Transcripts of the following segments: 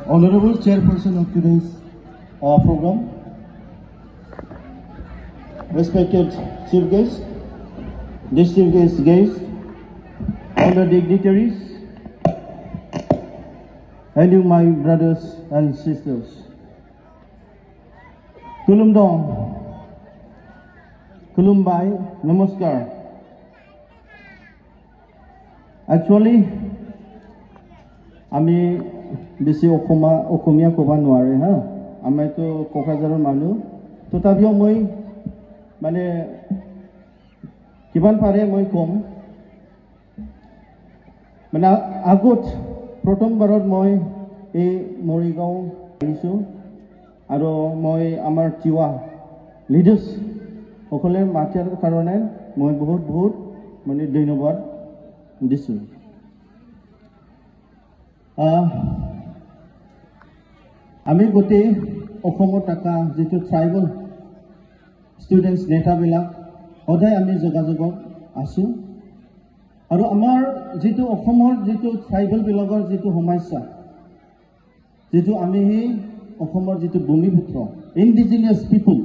Honorable Chairperson of today's program, respected Chief Guest, distinguished guests, other dignitaries, and you, my brothers and sisters. Kulumdong, Kulumbai, Namaskar. Actually, আমি বেছি অসমীয়া ক'ব নোৱাৰে হা আমাৰতো কোকৰাঝাৰৰ মানুহ তথাপিও মই মানে কিমান পাৰে মই কম মানে আগত প্ৰথমবাৰত মই এই মৰিগাঁও আহিছোঁ আৰু মই আমাৰ তিৱা লিডাৰ্ছ সকলে মাতাৰ কাৰণে মই বহুত মানে ধন্যবাদ দিছোঁ আমি গোটেই অসমত থকা যেটো ট্ৰাইবেল ষ্টুডেণ্টছ নেতাবিলাক সদায় আমি যোগাযোগত আছোঁ আৰু আমাৰ যেটো অসমৰ যেটো ট্ৰাইবেলবিলাকৰ যেটো সমস্যা যেটো আমি সেই অসমৰ যেটো ভূমিপুত্ৰ indigenous people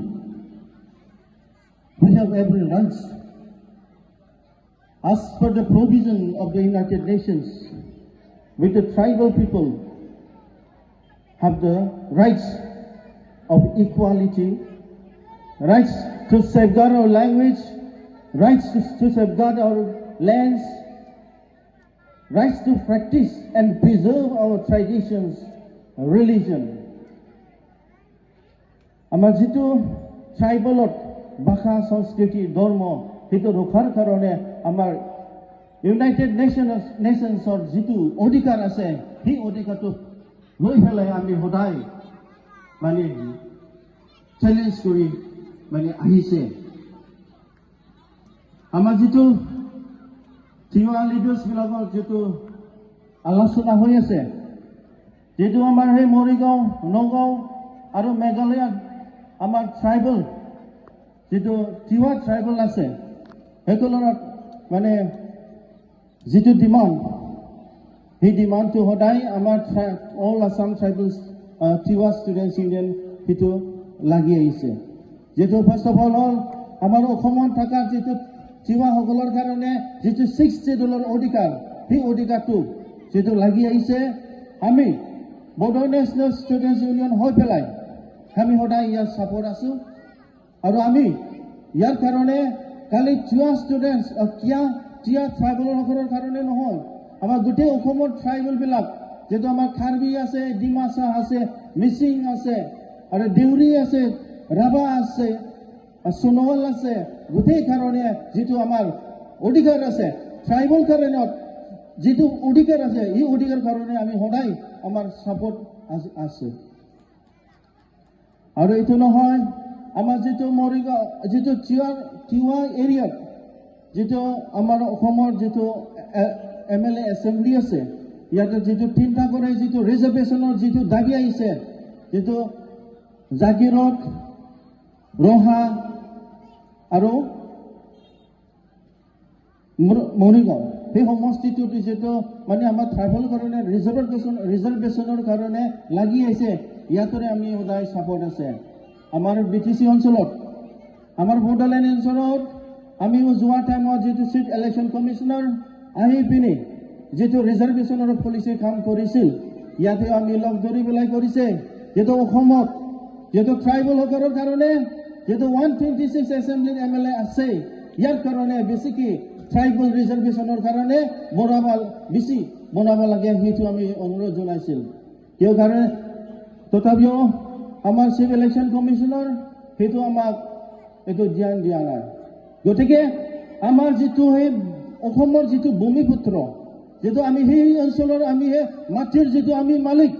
we have every rights as per the provision of the United Nations. With the tribal people have the rights of equality, rights to safeguard our language, rights to safeguard our lands, rights to practice and preserve our traditions, religion. Amar jitu tribalot bhasha sanskriti dharma hitu rokhar karone amar United Nations जितु अधिकार আছে সেই অধিকাৰটো লৈ পেলাই আমি সদায় মানে challenge কৰি মানে আহিছে আমাৰ যেটো তিৱা লিডাৰ্ছ বিলাকৰ যেটো আলোচনা হৈ আছে যেটো আমাৰ সেই মৰিগাঁও নগাঁও আৰু মেঘালয় আমাৰ ট্ৰাইবেল যেটো তিৱা ট্ৰাইবেল আছে সেইসকলৰ মানে যেটো ডিমান্ড সেই ডিমান্ডটো সদায় আমাৰ all Assam tribals Tiwa students union সেইটো লাগি আহিছে যেটো ফাৰ্ষ্ট অফ অল আমাৰ অসমত থকা যেটো তিৱাসকলৰ কাৰণে যেটো 6 শিডিউলৰ অধিকাৰ সেই অধিকাৰটো যেটো লাগি আহিছে আমি বড়ো নেশ্যনেল ষ্টুডেণ্টছ ইউনিয়ন হৈ পেলাই আমি সদায় ইয়াৰ ছাপোৰ্ট আছোঁ আৰু আমি ইয়াৰ কাৰণে কালি তিৱা ষ্টুডেণ্টছ টিয়া ট্ৰাইবেলৰ কাৰণে নহয় আমাৰ গোটেই অসমৰ ট্ৰাইবেলবিলাক যেটো আমাৰ খাৰবি আছে ডিমাছা আছে মিচিং আছে আৰু দেউৰী আছে ৰাভা আছে সোণোৱাল আছে গোটেই কাৰণে যেটো আমাৰ অধিকাৰ আছে ট্ৰাইবেল কাৰণত যেটো অধিকাৰ আছে এই অধিকাৰ কাৰণে আমি সদায় আমাৰ সাপোৰ্ট আছে আৰু এইটো নহয় আমাৰ যেটো মৰিগাঁও যেটো তিৱা এৰিয়াত যেটো আমাৰ অসমৰ যেটো MLA এছেম্বলি আছে ইয়াতে যেটো তিনটা কৰে যেটো ৰিজাৰ্ভেশনৰ যেটো দাবী আহিছে যেটো জাগিৰত ৰহা আৰু মৰিগাঁও সেই সমষ্টিটো যেটো মানে আমাৰ ট্ৰাইবেল কাৰণে ৰিজাৰ্ভেশনৰ কাৰণে লাগি আহিছে ইয়াতৰে আমি সদায় সাপোৰ্ট আছে আমাৰ BTC অঞ্চলত আমাৰ বৰ্ডাৰলাইন অঞ্চলত আমি যোৱা টাইমত যেটো চিফ ইলেকশ্যন কমিশনাৰ আহি পিনি যেটো ৰিজাৰ্ভেশনৰ পলিচি কাম কৰিছিল ইয়াতে আমি লগ ধৰি পেলাই কৰিছে যেটো অসমত যেটো ট্ৰাইবেল সকলৰ কাৰণে যেটো 126 এছেম্বলিৰ MLA আছে ইয়াৰ কাৰণে বেছিকি ট্ৰাইবেল ৰিজাৰ্ভেশনৰ কাৰণে বেছি বনাব লাগে সেইটো আমি অনুৰোধ জনাইছিল কিয় কাৰণে তথাপিও আমাৰ চিফ ইলেকশ্যন কমিশনাৰ সেইটো আমাক এইটো ধ্যান দিয়া নাই গতিকে আমাৰ যেটো সেই অসমৰ যেটো ভূমিপুত্ৰ যেটো আমি সেই অঞ্চলৰ আমি মাটিৰ যেটো আমি মালিক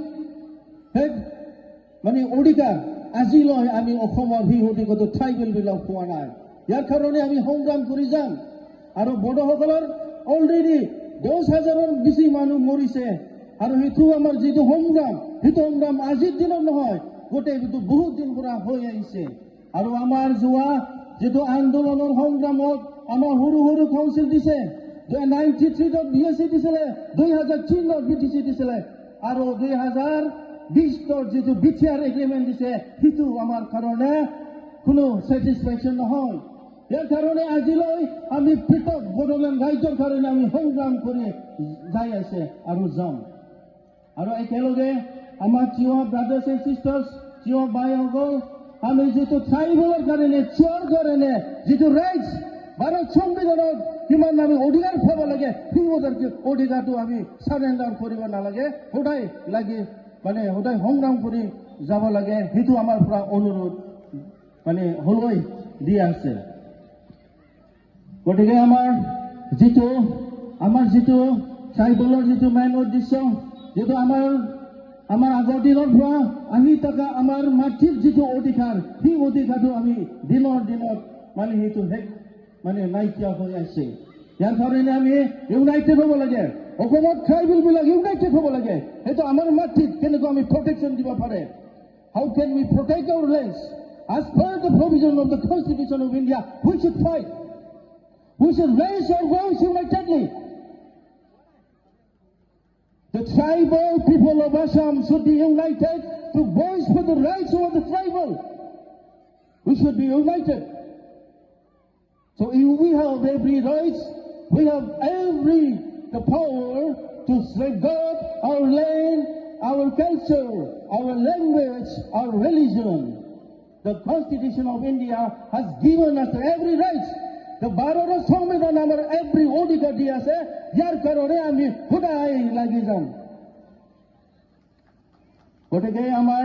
হে মানে অধিকাৰ আজিলৈ আমি অসমৰ সেই অধিকাৰটো ট্ৰাইবেল বিলাক পোৱা নাই ইয়াৰ কাৰণে আমি সংগ্ৰাম কৰি যাম আৰু বড়োসকলৰ অলৰেডি 10,000ৰ বেছি মানুহ মৰিছে আৰু সেইটো আমাৰ যেটো সংগ্ৰাম আজিৰ দিনত নহয় গোটেই বহুত দিন পৰা হৈ আহিছে আৰু আমাৰ যোৱা যেটো আন্দোলনৰ সংগ্ৰামত আমাৰ সৰু কাউন্সিল দিছে 93 BSc দিছিলে 2003 BTC দিছিলে আৰু 2000 20ৰ যিটো বিটিআৰ এগ্ৰিমেণ্ট দিছে সেইটো আমাৰ কাৰণে কোনো ছেটিছফেকশ্যন নহয়। ইয়াৰ কাৰণে আজিলৈ আমি পৃথক বড়োলেণ্ড ৰাজ্যৰ কাৰণে আমি সংগ্ৰাম কৰি যাই আছে আৰু যাম। আৰু একেলগে আমাৰ Tiwa brothers and sisters, Tiwa বাইসকল, আমি যিটো ট্ৰাইবেলৰ কাৰণে চিঞৰ কাৰণে যিটো ৰাইটছ ভাৰত সংবিধানত কিমান আমি অধিকাৰ পাব লাগে, সেই অধিকাৰটো আমি চাৰেণ্ডাৰ কৰিব নালাগে, সদায় লাগি সদায় সংগ্ৰাম কৰি যাব লাগে, সেইটো আমাৰ পৰা অনুৰোধ হলৈ দি আছে। গতিকে আমাৰ যিটো ট্ৰাইবেলৰ যিটো মেইন উদ্দেশ্য, যিটো আমাৰ আগৰ দিনৰ পৰা আহি থকা আমাৰ মাটিৰ যিটো অধিকাৰ, সেই অধিকাৰটো আমি দিনৰ দিনত সেইটো নাইকিয়া হৈ আছে। ইয়াৰ কাৰণে আমি ইউনাইটেড হ'ব লাগে। অসমত ট্ৰাইবেলবিলাক ইউনাইটেড হ'ব লাগে। সেইটো আমাৰ মাটিত কেনেকৈ আমি প্ৰটেকশ্যন দিব পাৰে। How can we protect our lands? As per the provision of the Constitution of India, we should fight. We should raise our voice unitedly. The tribal people of Assam should be united to voice for the rights of the tribal. We should be united. So we have every right, we have the power to safeguard our land, our culture, our language, our religion. The Constitution of India has given us every right. The Bharat Samvidhan amar every অধিকাৰ দি আছে, ইয়াৰ কাৰণে আমি সদায় লাগি যাম। গতিকে আমাৰ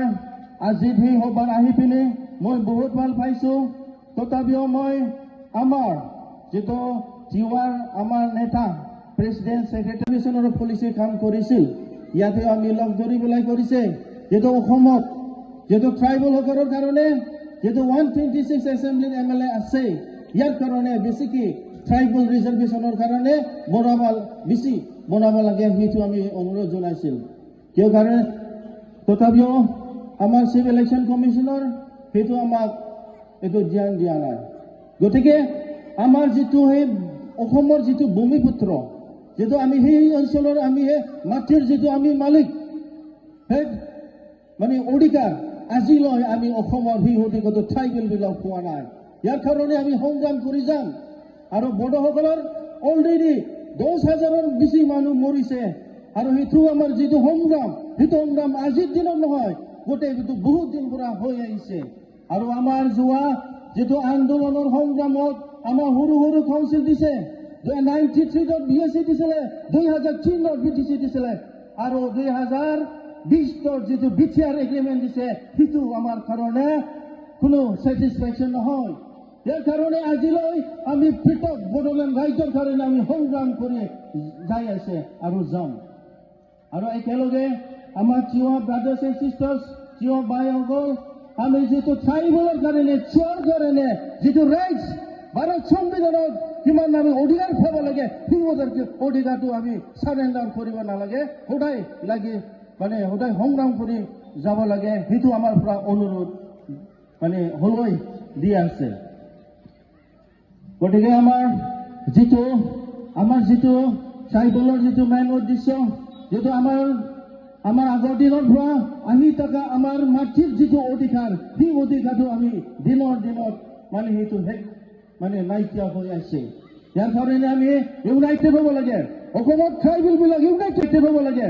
আজি সেই সভাত আহি পিনে মই বহুত ভাল পাইছো। তথাপিও মই আমাৰ যিটো তিৱাৰ আমাৰ নেতা প্ৰেচিডেণ্ট ছেক্ৰেটাৰী পলিচি কাম কৰিছিল, ইয়াতে আমি লগ ধৰি পেলাই কৰিছে, যিটো অসমত যিটো ট্ৰাইবেলসকলৰ কাৰণে যিটো 126 এছেম্বলিৰ MLA আছে, ইয়াৰ কাৰণে বেছিকৈ ট্ৰাইবেল ৰিজাৰ্ভেশ্যনৰ কাৰণে বেছি বনাব লাগে, সেইটো আমি অনুৰোধ জনাইছিল। কিয় কাৰণে তথাপিও আমাৰ চিফ ইলেকশ্যন কমিশ্যনৰ সেইটো আমাক এইটো ধ্যান দিয়া নাই। গতিকে আমাৰ যিটো সেই অসমৰ যিটো ভূমিপুত্ৰ, যিটো আমি সেই অঞ্চলৰ আমি মাটিৰ যিটো আমি মালিক, সেই অধিকাৰ আজিলৈ আমি অসমৰ সেই অধিকাৰটো ট্ৰাইবেলবিলাক পোৱা নাই। ইয়াৰ কাৰণে আমি সংগ্ৰাম কৰি যাম। আৰু বড়োসকলৰ অলৰেডি 10,000ৰ বেছি মানুহ মৰিছে। আৰু সেইটো আমাৰ যিটো সংগ্ৰাম, সেইটো সংগ্ৰাম আজিৰ দিনত নহয়, গোটেই বহুত দিন পৰা হৈ আহিছে। আৰু আমাৰ যোৱা যিটো আন্দোলনৰ সংগ্ৰামত আমাৰ সৰু সৰু কাউন্সিল দিছে, 93ত BSc দিছিলে, 2003ত BTC দিছিলে, আৰু 2020ৰ যিটো বিটিআৰ এগ্ৰিমেণ্ট দিছে, সেইটো আমাৰ কাৰণে কোনো ছেটিছফেকশ্যন নহয়। ইয়াৰ কাৰণে আজিলৈ আমি পৃথক বড়োলেণ্ড ৰাজ্যৰ কাৰণে আমি সংগ্ৰাম কৰি যাই আছে আৰু যাম। আৰু একেলগে আমাৰ Tiwa brothers and sisters, Tiwa বাইসকল, আমি যিটো ট্ৰাইবেলৰ কাৰণে চিঞৰ কাৰণে যিটো ৰাইটছ ভাৰত সংবিধানত কিমান আমি অধিকাৰ পাব লাগে, সেই অধিকাৰটো আমি চাৰেণ্ডাৰ কৰিব নালাগে, সদায় লাগি সদায় সংগ্ৰাম কৰি যাব লাগে, সেইটো আমাৰ পৰা অনুৰোধ হলৈ দি আছে। গতিকে আমাৰ যিটো ট্ৰাইবেলৰ যিটো মেইন উদ্দেশ্য, যিটো আমাৰ আগৰ দিনৰ পৰা আহি থকা আমাৰ মাটিৰ যিটো অধিকাৰ, সেই অধিকাৰটো আমি দিনৰ দিনত সেইটো নাইকিয়া হৈ আছে। ইয়াৰ কাৰণে আমি ইউনাইটেড হ'ব লাগে। অসমত ট্ৰাইবেলবিলাক ইউনাইটেড হ'ব লাগে।